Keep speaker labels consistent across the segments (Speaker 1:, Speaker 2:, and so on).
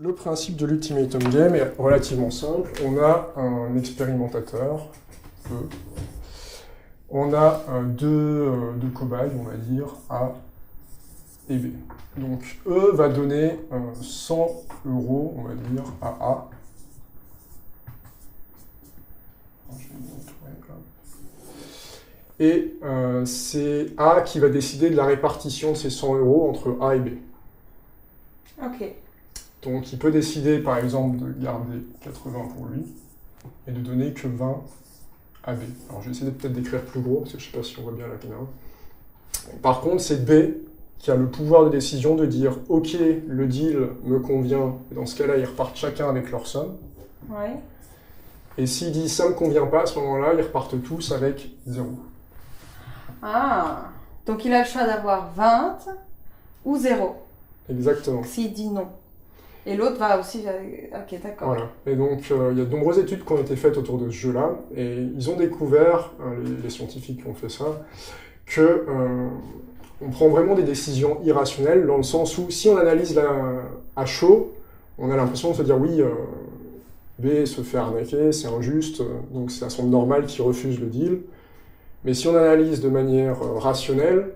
Speaker 1: Le principe de l'ultimatum game est relativement simple. On a un expérimentateur, E. On a deux cobayes, on va dire, A et B. Donc E va donner 100 €, on va dire, à A. Et c'est A qui va décider de la répartition de ces 100 € entre A et B.
Speaker 2: Ok.
Speaker 1: Donc il peut décider par exemple de garder 80 pour lui et de donner que 20 à B. Alors je vais essayer de peut-être d'écrire plus gros parce que je ne sais pas si on voit bien la caméra. Par contre c'est B qui a le pouvoir de décision de dire ok le deal me convient, et dans ce cas-là ils repartent chacun avec leur somme.
Speaker 2: Ouais.
Speaker 1: Et s'il dit ça ne me convient pas, à ce moment-là ils repartent tous avec 0.
Speaker 2: Ah, donc il a le choix d'avoir 20 ou 0.
Speaker 1: Exactement.
Speaker 2: S'il dit non. Et l'autre va aussi... Ok, d'accord.
Speaker 1: Voilà. Et donc, il y a de nombreuses études qui ont été faites autour de ce jeu-là, et ils ont découvert, les scientifiques qui ont fait ça, que on prend vraiment des décisions irrationnelles, dans le sens où, si on analyse à chaud, on a l'impression de se dire, oui, B se fait arnaquer, c'est injuste, donc ça semble normal qu'il refuse le deal. Mais si on analyse de manière rationnelle,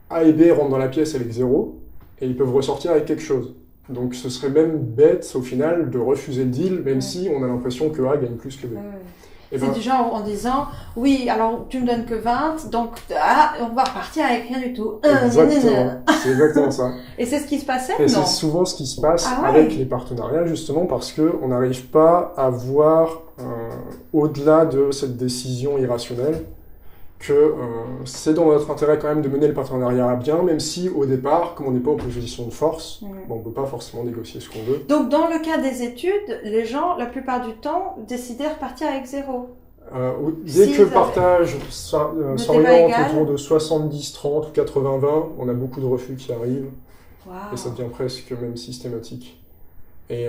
Speaker 1: A et B rentrent dans la pièce avec 0, et ils peuvent ressortir avec quelque chose. Donc ce serait même bête au final de refuser le deal, même si on a l'impression que A gagne plus que B.
Speaker 2: C'est du genre en disant, oui, alors tu me donnes que 20, donc on va repartir avec rien du tout.
Speaker 1: Exactement, c'est exactement ça.
Speaker 2: Et c'est ce qui se passait,
Speaker 1: Et
Speaker 2: non?
Speaker 1: c'est souvent ce qui se passe avec les partenariats, justement, parce qu'on n'arrive pas à voir au-delà de cette décision irrationnelle, que c'est dans notre intérêt quand même de mener le partenariat à bien, même si au départ, comme on n'est pas en position de force, on ne peut pas forcément négocier ce qu'on veut.
Speaker 2: Donc dans le cas des études, les gens, la plupart du temps, décidaient de repartir avec 0.
Speaker 1: Dès que le partage s'oriente autour de 70-30 ou 80-20, on a beaucoup de refus qui arrivent, et ça devient presque même systématique. Et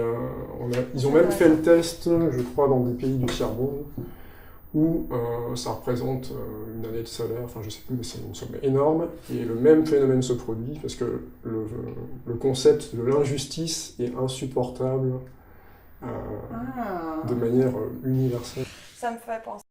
Speaker 1: ils ont même fait le test, je crois, dans des pays du tiers-monde, où ça représente une année de salaire, enfin je sais plus, mais c'est une somme énorme, et le même phénomène se produit, parce que le concept de l'injustice est insupportable de manière universelle.
Speaker 2: Ça me fait penser.